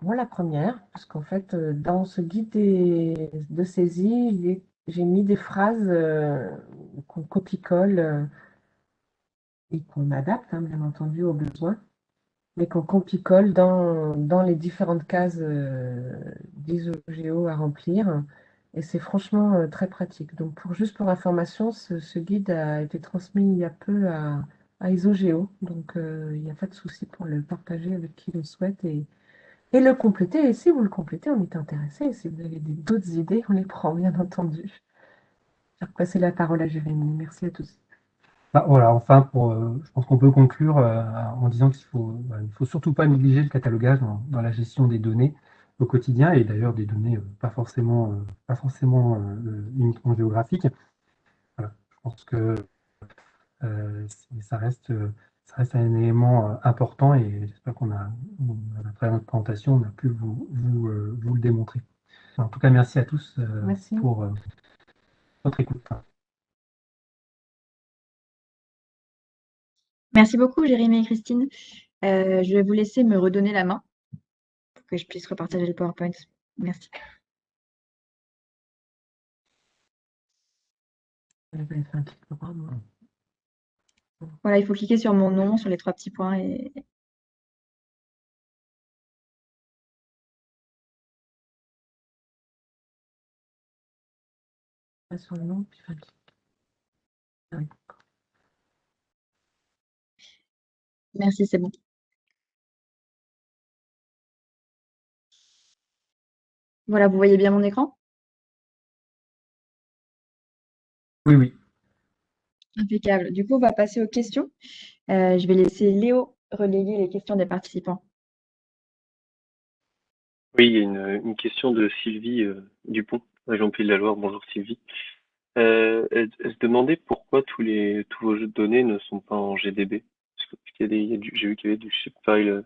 Moi, la première, parce qu'en fait, dans ce guide de saisie, j'ai mis des phrases qu'on copie-colle et qu'on adapte, hein, bien entendu, aux besoins, mais qu'on copie-colle dans les différentes cases d'ISOGEO à remplir. Et c'est franchement très pratique. Donc, juste pour information, ce guide a été transmis il y a peu à ISOGEO. Donc, il n'y a pas de souci pour le partager avec qui le souhaite et le compléter. Et si vous le complétez, on est intéressé. Si vous avez d'autres idées, on les prend, bien entendu. Je vais repasser la parole à Jérémy. Merci à tous. Bah, voilà, enfin, je pense qu'on peut conclure en disant il faut surtout pas négliger le catalogage dans la gestion des données au quotidien et d'ailleurs des données pas forcément uniquement géographiques. Voilà, je pense que ça reste un élément important et j'espère à travers notre présentation, on a pu vous le démontrer. En tout cas, merci à tous Merci. pour votre écoute. Merci beaucoup, Jérémy et Christine. Je vais vous laisser me redonner la main pour que je puisse repartager le PowerPoint. Merci. Voilà, il faut cliquer sur mon nom, sur les 3 petits points et Sur le nom, puis merci, c'est bon. Voilà, vous voyez bien mon écran? Oui, oui. Impeccable. Du coup, on va passer aux questions. Je vais laisser Léo relayer les questions des participants. Oui, il y a une question de Sylvie Dupont, région Pays de la Loire. Bonjour Sylvie. Elle se demandait pourquoi tous vos jeux de données ne sont pas en GDB. Parce qu'il y a j'ai vu qu'il y avait du shapefile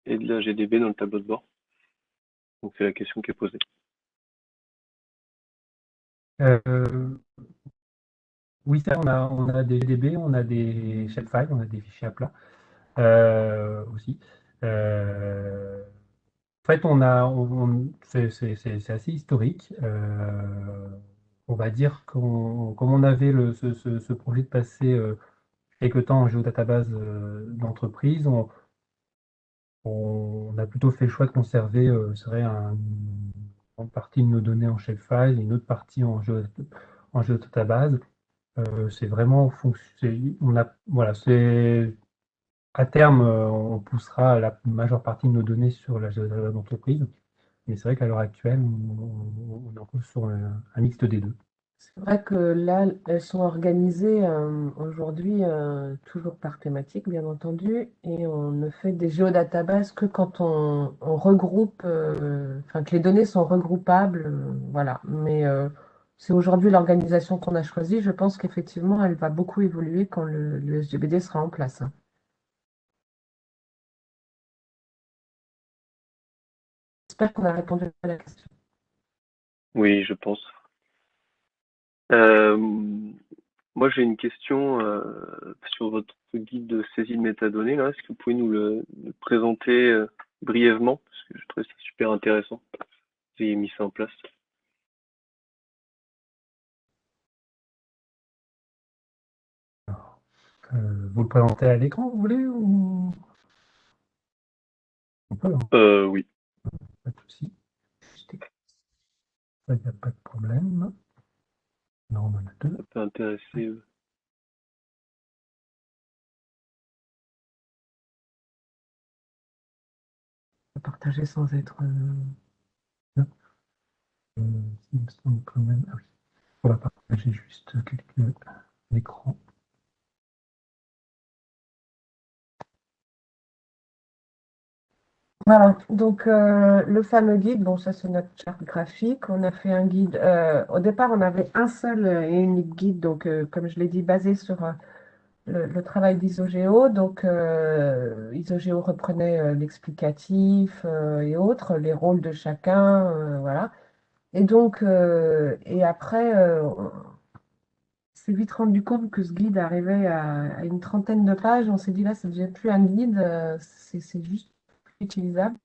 et de la GDB dans le tableau de bord. Donc c'est la question qui est posée. Oui, ça, on a des GDB, on a des shapefiles, on a des fichiers à plat aussi. En fait, c'est assez historique. On va dire comme on avait ce projet de passer quelque temps en géodatabase d'entreprise, on a plutôt fait le choix de conserver une partie de nos données en shapefile et une autre partie en géodatabase. C'est vraiment voilà, à terme, on poussera la majeure partie de nos données sur la géodatabase d'entreprise, mais c'est vrai qu'à l'heure actuelle, on est encore sur un mixte des deux. c'est vrai que là, elles sont organisées aujourd'hui toujours par thématique, bien entendu, et on ne fait des géodatabases que quand on regroupe, enfin que les données sont regroupables, voilà. Mais c'est aujourd'hui l'organisation qu'on a choisie. Je pense qu'effectivement, elle va beaucoup évoluer quand le SGBD sera en place, hein. J'espère qu'on a répondu à la question. Oui, je pense. Euh, Moi j'ai une question sur votre guide de saisie de métadonnées là. Est-ce que vous pouvez le présenter brièvement? Parce que je trouve ça super intéressant. Vous avez mis ça en place. Vous le présentez à l'écran, vous voulez ou... On peut, hein, Oui, pas de souci. Ça, il n'y a pas de problème. Non, on en a deux. ça peut intéresser. Partager sans être. Il me semble quand même. Ah oui, on va partager juste quelques écrans. Voilà, donc le fameux guide, bon, ça c'est notre charte graphique. On a fait un guide. Au départ, on avait un seul et unique guide, donc comme je l'ai dit, basé sur le travail d'Isogéo. Donc, Isogéo reprenait l'explicatif et autres, les rôles de chacun, voilà. Et donc, et après, on s'est vite rendu compte que ce guide arrivait à une trentaine de pages. On s'est dit là, ça ne devient plus un guide, c'est juste plus utilisable.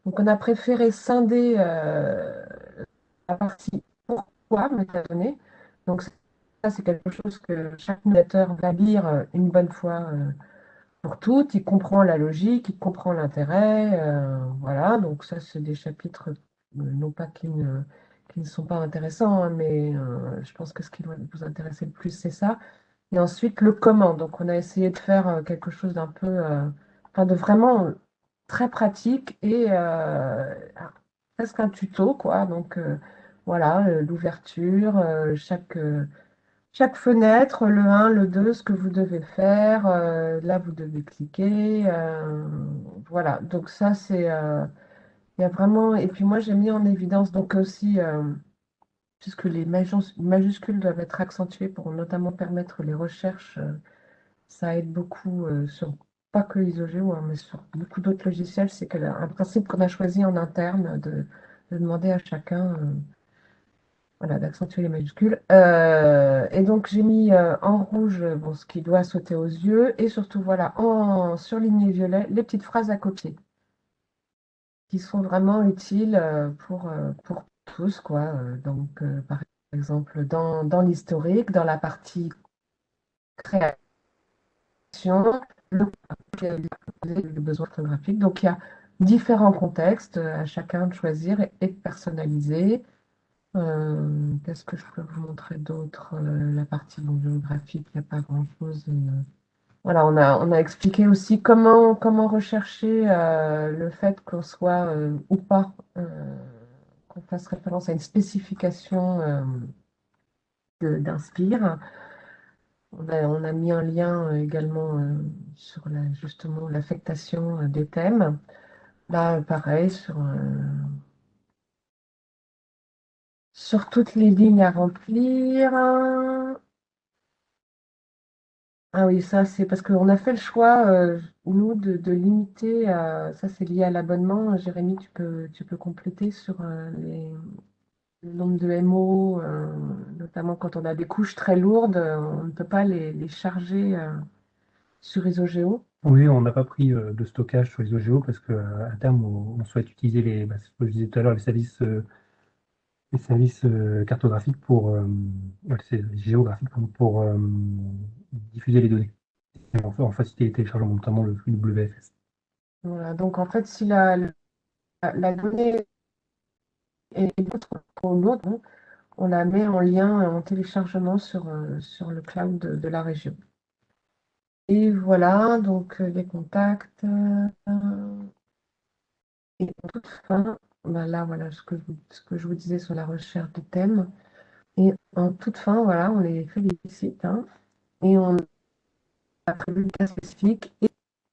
Donc, on a préféré scinder la partie pourquoi métadonnées. Donc, ça, c'est quelque chose que chaque utilisateur va lire une bonne fois pour toutes. Il comprend la logique, il comprend l'intérêt. Voilà, donc ça, c'est des chapitres, non pas qui ne sont pas intéressants, hein, mais je pense que ce qui doit vous intéresser le plus, c'est ça. Et ensuite, le comment. Donc, on a essayé de faire quelque chose d'un peu, enfin, de vraiment très pratique et presque un tuto, quoi. Donc, voilà, l'ouverture, chaque fenêtre, le un, le 2, ce que vous devez faire. Là, vous devez cliquer. Voilà, donc ça, il y a vraiment. Et puis moi, j'ai mis en évidence donc aussi, puisque les majuscules doivent être accentuées pour notamment permettre les recherches, ça aide beaucoup sur pas que Isogeo, hein, mais sur beaucoup d'autres logiciels. C'est un principe qu'on a choisi en interne de demander à chacun. Voilà, d'accentuer les majuscules. Et donc, j'ai mis en rouge bon, ce qui doit sauter aux yeux et surtout, voilà, en surligné violet, les petites phrases à copier qui sont vraiment utiles pour tous, quoi. Donc, par exemple, dans l'historique, dans la partie création, le, le besoin photographique. Donc, il y a différents contextes à chacun de choisir et de personnaliser. Qu'est-ce que je peux vous montrer d'autre? La partie bon, géographique, il n'y a pas grand-chose. Voilà, on a expliqué aussi comment rechercher le fait qu'on soit ou pas, qu'on fasse référence à une spécification d'Inspire. On a mis un lien également sur justement l'affectation des thèmes. Là, pareil, sur toutes les lignes à remplir. Ah oui, ça c'est parce qu'on a fait le choix, nous, de limiter, ça c'est lié à l'abonnement. Jérémy, tu peux compléter sur le nombre de MO, notamment quand on a des couches très lourdes, on ne peut pas les charger sur Isogeo. Oui, on n'a pas pris de stockage sur Isogeo parce qu'à terme, on souhaite utiliser ce que je disais tout à l'heure, les services cartographiques géographiques pour diffuser les données et en faciliter les téléchargements, notamment le flux WFS. Voilà, donc en fait, si la donnée est trop lourde, on la met en lien, en téléchargement sur le cloud de la région. Et voilà, donc les contacts. Et en toute fin, ben là, voilà ce que je vous disais sur la recherche de thèmes. Et en toute fin, voilà, on les félicite, hein, et on a prévu le cas spécifique. Et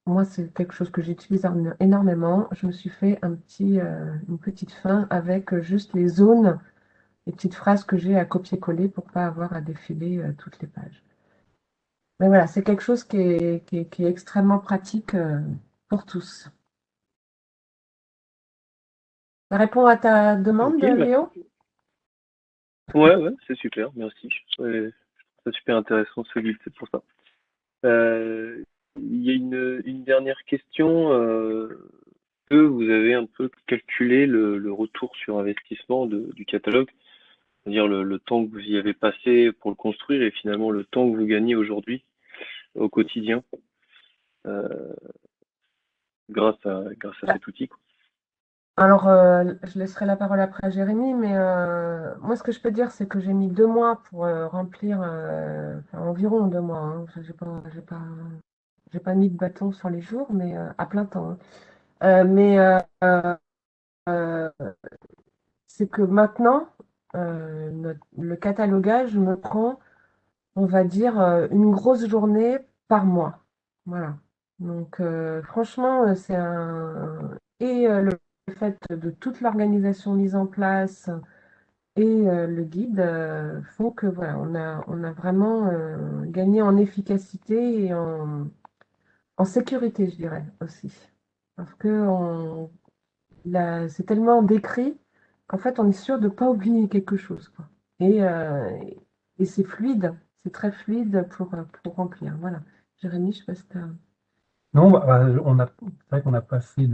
moi, c'est quelque chose que j'utilise énormément. Je me suis fait une petite fin avec juste les zones, les petites phrases que j'ai à copier-coller pour pas avoir à défiler toutes les pages. Mais voilà, c'est quelque chose qui est extrêmement pratique pour tous. Ça répond à ta demande, Ok, Léo? ouais, c'est super, merci. Ouais, je trouve ça super intéressant ce guide, c'est pour ça. Il y a une dernière question. Que vous avez un peu calculé le retour sur investissement du catalogue, c'est-à-dire le temps que vous y avez passé pour le construire et finalement le temps que vous gagnez aujourd'hui. au quotidien grâce à Bah, cet outil, quoi. alors, je laisserai la parole après à Jérémy, mais moi, ce que je peux dire, c'est que j'ai mis 2 mois pour remplir, enfin, environ 2 mois, hein. J'ai pas mis de bâton sur les jours, mais à plein temps, hein. Mais euh, c'est que maintenant, le catalogage me prend, on va dire, une grosse journée par mois. Voilà. Donc, franchement, c'est un... Et le fait de toute l'organisation mise en place et le guide font que, voilà, on a vraiment gagné en efficacité et en sécurité, je dirais, aussi. Parce que c'est tellement décrit qu'en fait, on est sûr de ne pas oublier quelque chose, quoi. Et c'est fluide, c'est très fluide pour remplir. Voilà. Jérémy, je sais pas si t'as... Non, c'est vrai qu'on n'a pas fait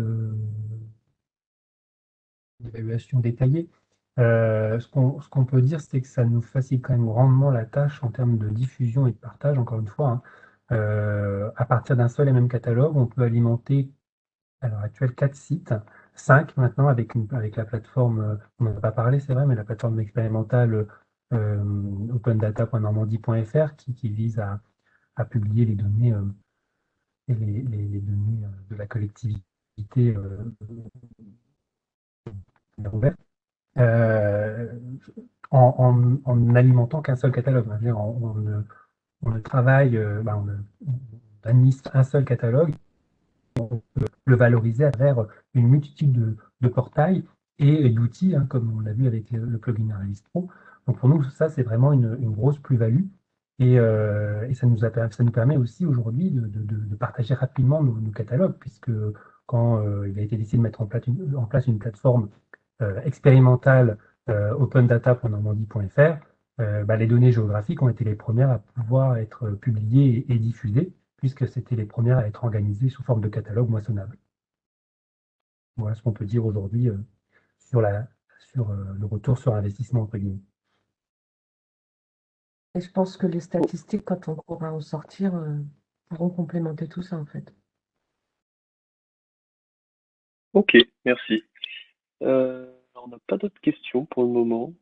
d'évaluation détaillée. Ce qu'on peut dire, c'est que ça nous facilite quand même grandement la tâche en termes de diffusion et de partage, encore une fois, hein. À partir d'un seul et même catalogue, on peut alimenter à l'heure actuelle 4 sites, 5 maintenant avec la plateforme, on n'en a pas parlé, c'est vrai, mais la plateforme expérimentale opendata.normandie.fr qui vise à publier les données et les données de la collectivité ouverte, euh, en n'alimentant qu'un seul catalogue. C'est-à-dire, on ne travaille, on administre un seul catalogue, le valoriser à travers une multitude de portails et d'outils, hein, comme on l'a vu avec le plugin Analyst Pro. Donc pour nous, ça, c'est vraiment une grosse plus-value. Et ça nous permet aussi aujourd'hui de partager rapidement nos catalogues, puisque quand il a été décidé de mettre en place une plateforme expérimentale opendata.normandie.fr, les données géographiques ont été les premières à pouvoir être publiées et diffusées, puisque c'était les premières à être organisées sous forme de catalogue moissonnable. Voilà ce qu'on peut dire aujourd'hui sur le retour sur investissement, entre guillemets. Et je pense que les statistiques, quand on pourra en sortir, pourront complémenter tout ça, en fait. Ok, merci. On n'a pas d'autres questions pour le moment.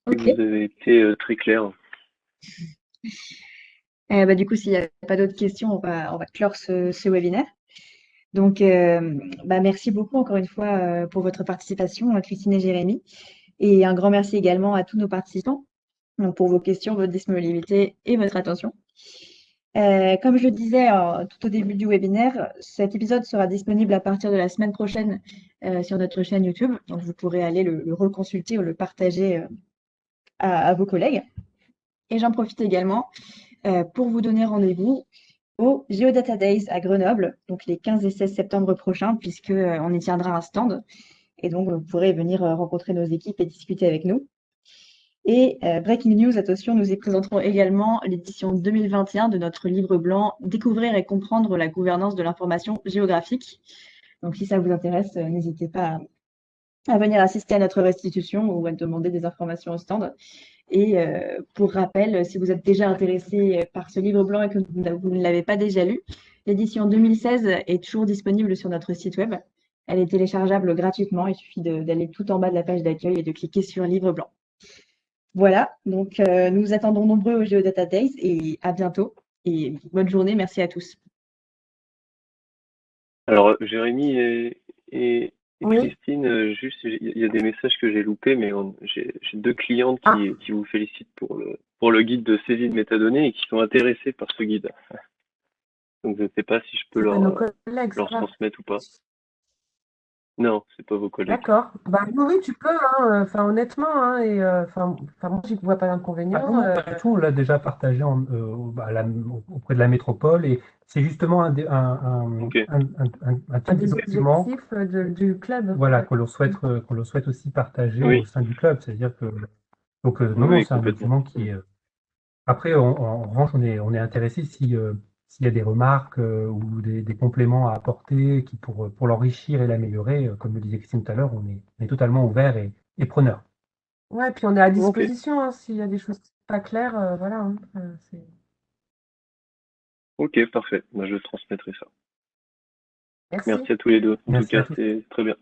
Ok. Vous avez été très clair. Du coup, s'il n'y a pas d'autres questions, on va clore ce webinaire. Donc, merci beaucoup encore une fois pour votre participation, Christine et Jérémy. Et un grand merci également à tous nos participants pour vos questions, votre disponibilité et votre attention. Comme je le disais tout au début du webinaire, cet épisode sera disponible à partir de la semaine prochaine sur notre chaîne YouTube. Donc, vous pourrez aller le reconsulter ou le partager à vos collègues. Et j'en profite également pour vous donner rendez-vous au Geodata Days à Grenoble, donc les 15 et 16 septembre prochains, puisqu'on y tiendra un stand. Et donc, vous pourrez venir rencontrer nos équipes et discuter avec nous. Et breaking news, attention, nous y présenterons également l'édition 2021 de notre livre blanc « Découvrir et comprendre la gouvernance de l'information géographique ». Donc, si ça vous intéresse, n'hésitez pas à venir assister à notre restitution ou à demander des informations au stand. Et pour rappel, si vous êtes déjà intéressé par ce livre blanc et que vous ne l'avez pas déjà lu, l'édition 2016 est toujours disponible sur notre site web. Elle est téléchargeable gratuitement. Il suffit d'aller tout en bas de la page d'accueil et de cliquer sur livre blanc. Voilà, donc nous vous attendons nombreux au Geodata Days et à bientôt. Et bonne journée, merci à tous. Alors, Jérémy et Oui. Christine, juste, il y a des messages que j'ai loupés, mais j'ai 2 clientes qui vous félicitent pour le guide de saisie de métadonnées et qui sont intéressées par ce guide. Donc, je ne sais pas si je peux Nos collègues, leur ça va. transmettre ou pas. Non, c'est pas vos collègues. D'accord. Oui, tu peux, hein, enfin, honnêtement, hein, et moi, je ne vois pas Ah d'inconvénient. non, pas du tout, on l'a déjà partagé auprès de la métropole et c'est justement Ok. un Un type de des document, objectifs du club. voilà, Ouais. qu'on le souhaite aussi partager au Oui, sein du club. C'est-à-dire que donc non, oui, c'est un complètement. document qui est. Après, en revanche, on est intéressé s'il y a des remarques ou des compléments à apporter pour l'enrichir et l'améliorer, comme le disait Christine tout à l'heure, on est totalement ouvert et preneur. Ouais, puis on est à Ok. disposition, hein, s'il y a des choses pas claires, voilà, hein, c'est... Ok, parfait. Moi, je transmettrai ça. Merci. Merci à tous les deux. En Merci tout à cas, tous. c'était très bien.